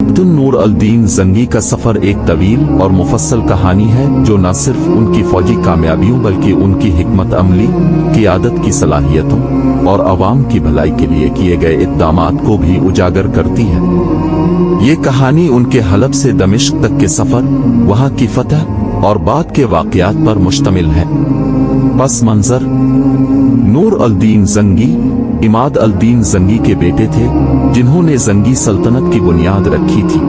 नूर al-Din जंगी का सफर एक तवील और मुफस्सल कहानी है जो न सिर्फ उनकी फौजी कामयाबियों बल्कि उनकी हिकमत अमली, क़ियादत की सलाहियतों और अवाम की भलाई के लिए किए गए इक़दामात को भी उजागर करती है। ये कहानी उनके हलब से दमिश्क तक के सफर, वहाँ की फतह और बाद के वाक़यात पर मुश्तमिल है। पस मंज़र: नूर अल-दीन जंगी इमाद अल-दीन जंगी के बेटे थे जिन्होंने जंगी सल्तनत की बुनियाद रखी थी।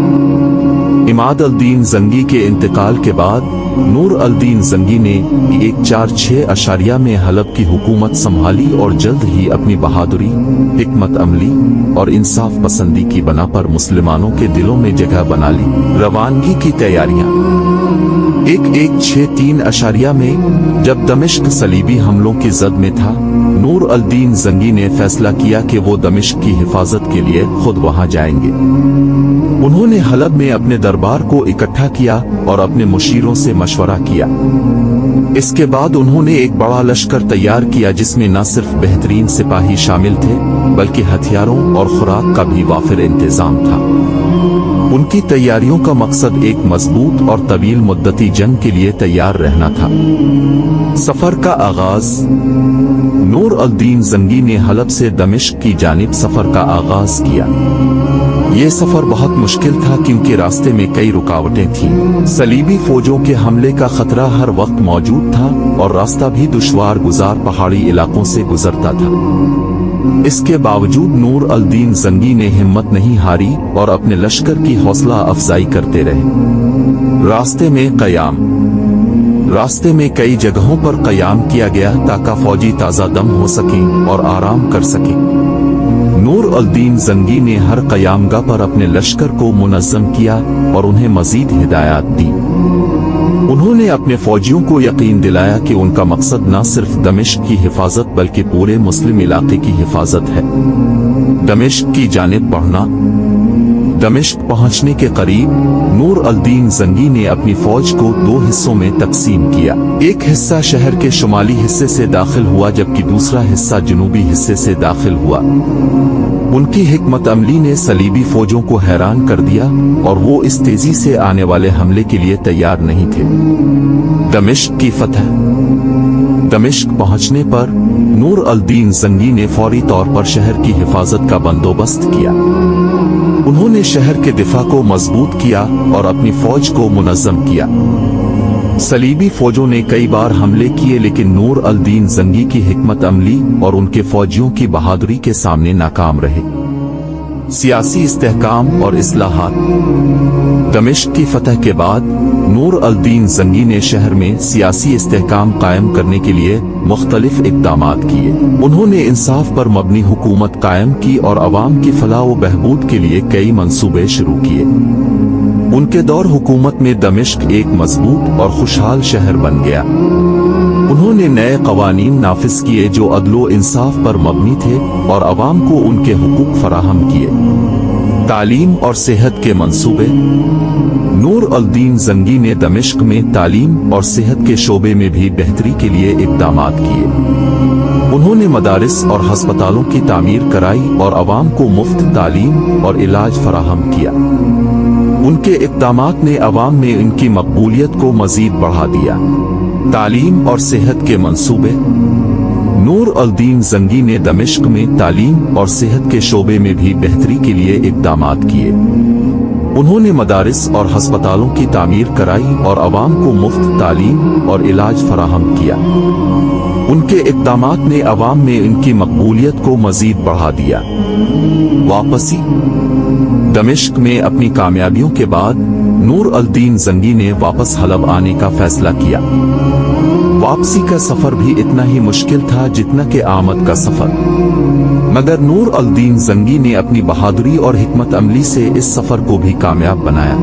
इमाद अल-दीन जंगी के इंतकाल के बाद नूर अल-दीन जंगी ने 1406 में हलब की हुकूमत संभाली और जल्द ही अपनी बहादुरी, हिकमत अमली और इंसाफ पसंदी की बना पर मुसलमानों के दिलों में जगह बना ली। रवानगी की तैयारियां 1163 में जब दमिश्क सलीबी हमलों की जद में था, नूर अल-दीन जंगी ने फैसला किया कि वो दमिश्क की हिफाजत के लिए खुद वहां जाएंगे। उन्होंने हलब में अपने दरबार को इकट्ठा किया और अपने मुशीरों से मशवरा किया। इसके बाद उन्होंने एक बड़ा लश्कर तैयार किया जिसमें न सिर्फ बेहतरीन सिपाही शामिल थे बल्कि हथियारों और खुराक का भी वाफिर इंतजाम था। उनकी तैयारियों का मकसद एक मजबूत और तवील मुद्दती जंग के लिए तैयार रहना था। सफर का आगाज: नूर अल-दीन जंगी ने हलब से दमिश्क की जानिब सफर का आगाज किया। ये सफर बहुत मुश्किल था क्योंकि रास्ते में कई रुकावटें थीं। सलीबी फौजों के हमले का खतरा हर वक्त मौजूद था और रास्ता भी दुश्वार गुजार पहाड़ी इलाकों से गुजरता था। इसके बावजूद नूर अल-दीन जंगी ने हिम्मत नहीं हारी और अपने लश्कर की हौसला अफजाई करते रहे। रास्ते में कई जगहों पर क़याम किया गया ताकि फौजी ताज़ा दम हो सकें और आराम कर सकें। नूर अल-दीन जंगी ने हर क़यामगाह पर अपने लश्कर को मुनज़्ज़म किया और उन्हें मज़ीद हिदायत दी। उन्होंने अपने फौजियों को यकीन दिलाया कि उनका मकसद न सिर्फ दमिश्क की हिफाजत बल्कि पूरे मुस्लिम इलाके की हिफाजत है। दमिश्क की जानिब बढ़ना: दमिश्क पहुंचने के करीब नूर अल-दीन जंगी ने अपनी फौज को दो हिस्सों में तकसीम किया। एक हिस्सा शहर के शुमाली हिस्से से दाखिल हुआ जबकि दूसरा हिस्सा जनूबी हिस्से से दाखिल हुआ। उनकी हिकमत अमली ने सलीबी फौजों को हैरान कर दिया और वो इस तेजी से आने वाले हमले के लिए तैयार नहीं थे। दमिश्क की फतह: दमिश्क पहुंचने पर नूर अल-दीन जंगी ने फौरी तौर पर शहर की हिफाजत का बंदोबस्त किया। उन्होंने शहर के दिफा को मजबूत किया और अपनी फौज को मुनज़्ज़म किया। सलीबी फौजों ने कई बार हमले किए लेकिन नूर अल-दीन जंगी की हिकमत अमली और उनके फौजियों की बहादुरी के सामने नाकाम रहे। सियासी इस्तेहकाम और इस्लाहात: दमिश्क की फतह के बाद नूर अल-दीन जंगी ने शहर में सियासी इस्तेहकाम कायम करने के लिए मुख्तलिफ इक़दामात किए। उन्होंने इंसाफ पर मबनी हुकूमत कायम की और अवाम की फलाह व बहबूद के लिए कई मंसूबे शुरू किए। उनके दौर हुकूमत में दमिश्क एक मजबूत और खुशहाल शहर बन गया। उन्होंने नए कवानीन नाफिज किए जो अदलो इंसाफ पर मबनी थे और अवाम को उनके हुकूक फराहम किए। तालीम और सेहत के मंसूबे: नूर अल-दीन जंगी ने दमिश्क में तालीम और सेहत के शोबे में भी बेहतरी के लिए इक़दामात किए। उन्होंने मदारिस और हस्पतालों की तामीर कराई और अवाम को मुफ्त तालीम और इलाज फराहम किया। उनके इक़दामात ने अवाम में इनकी मकबूलियत को मजीद बढ़ा दिया। तालीम और सेहत के मंसूबे: नूर अल-दीन जंगी ने दमिश्क में तालीम और सेहत के शोबे में भी बेहतरी के लिए इक़दामात किए। उन्होंने मदारिस और हस्पतालों की तामीर कराई और अवाम को मुफ्त तालीम और इलाज फराहम किया। उनके इक़दामात ने अवाम में इनकी मकबूलियत को मजीद बढ़ा दिया। वापसी: दमिश्क में अपनी कामयाबियों के बाद नूर अल-दीन जंगी ने वापस हलब आने का फैसला किया। वापसी का सफर भी इतना ही मुश्किल था जितना कि आमद का सफर, मगर नूर अल-दीन जंगी ने अपनी बहादुरी और हिकमत अमली से इस सफर को भी कामयाब बनाया।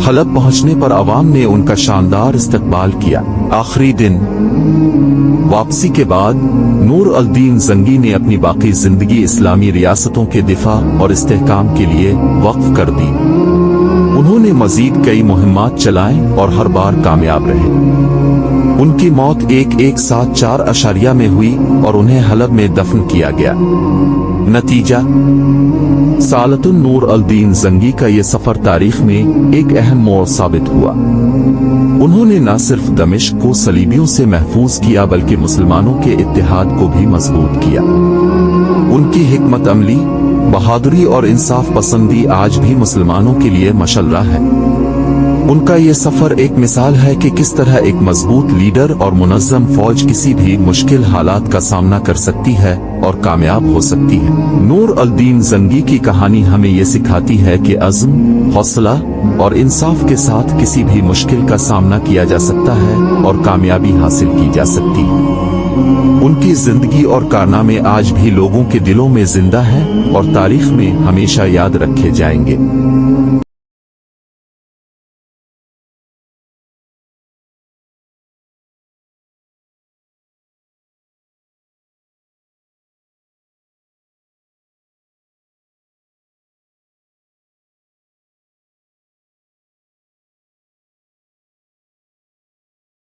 हलब पहुंचने पर अवाम ने उनका शानदार इस्तकबाल किया। आखिरी दिन: वापसी के बाद नूर अल-दीन जंगी ने अपनी बाकी जिंदगी इस्लामी रियासतों के दिफा और इस्तेहकाम के लिए वक्फ कर दी। उन्होंने मजीद कई मुहिम्मात चलाएं और हर बार कामयाब रहे। उनकी मौत 1174 में हुई और उन्हें हलब में दफन किया गया। नतीजा सालतुन नूर अल दीन जंगी का ये सफर तारीख में एक अहम मोड़ साबित हुआ। उन्होंने न सिर्फ दमिश्क को सलीबियों से महफूज किया बल्कि मुसलमानों के इत्तेहाद को भी मजबूत किया। उनकी हिकमत अमली, बहादुरी और इंसाफ पसंदी आज भी मुसलमानों के लिए मशल्ला है। उनका ये सफर एक मिसाल है कि किस तरह एक मजबूत लीडर और मुनज़्ज़म फौज किसी भी मुश्किल हालात का सामना कर सकती है और कामयाब हो सकती है। नूर अल दीन जंगी की कहानी हमें ये सिखाती है कि अज़्म, हौसला और इंसाफ के साथ किसी भी मुश्किल का सामना किया जा सकता है और कामयाबी हासिल की जा सकती है। उनकी जिंदगी और कारनामे आज भी लोगों के दिलों में जिंदा हैं और तारीख में हमेशा याद रखे जाएंगे।